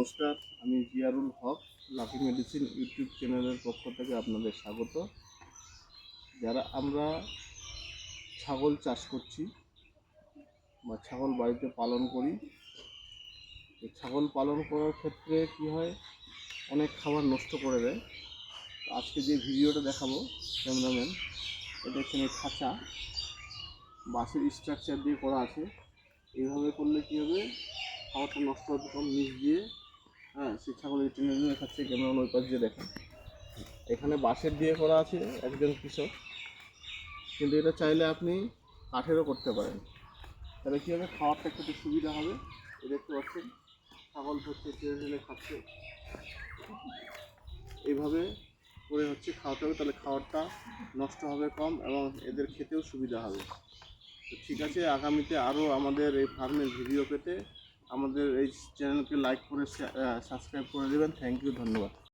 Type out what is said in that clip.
নমস্কার, আমি জিয়ারুল হক, lucky medicine YouTube চ্যানেলের পক্ষ থেকে আপনাদের স্বাগত। যারা আমরা ছাগল চাষ করছি বা ছাগল বাড়িতে পালন করি, ছাগল পালন করার ক্ষেত্রে কি হয়, অনেক খাবার নষ্ট করে দেয়। আজকে যে ভিডিওটা দেখাবো ক্যামেরাম্যান, এটা হচ্ছে খাঁচা বাঁশের স্ট্রাকচার দিয়ে করা আছে। এইভাবে করলে কী হবে, খাবারটা নষ্ট হতে কম, নিচ দিয়ে সেই ছাগলের টেনে টেনে খাচ্ছে। ক্যামেরাম্যান ওই পাশ দিয়ে দেখেন, এখানে বাঁশের দিয়ে করা আছে একজন কৃষক, কিন্তু এটা চাইলে আপনি কাঠেরও করতে পারেন। তাহলে কী হবে, খাওয়ারটা খেতে সুবিধা হবে। এ দেখতে পাচ্ছেন ছাগল হচ্ছে টেনে টেনে খাচ্ছে, এইভাবে করে হচ্ছে খাওয়াতে হবে। তাহলে খাবারটা নষ্ট হবে কম এবং এদের খেতেও সুবিধা হবে। তো ঠিক আছে, আগামীতে আরও আমাদের এই ফার্মের ভিডিও পেতে আমাদের এই চ্যানেলকে লাইক করে সাবস্ক্রাইব করে দেবেন। থ্যাংক ইউ, ধন্যবাদ।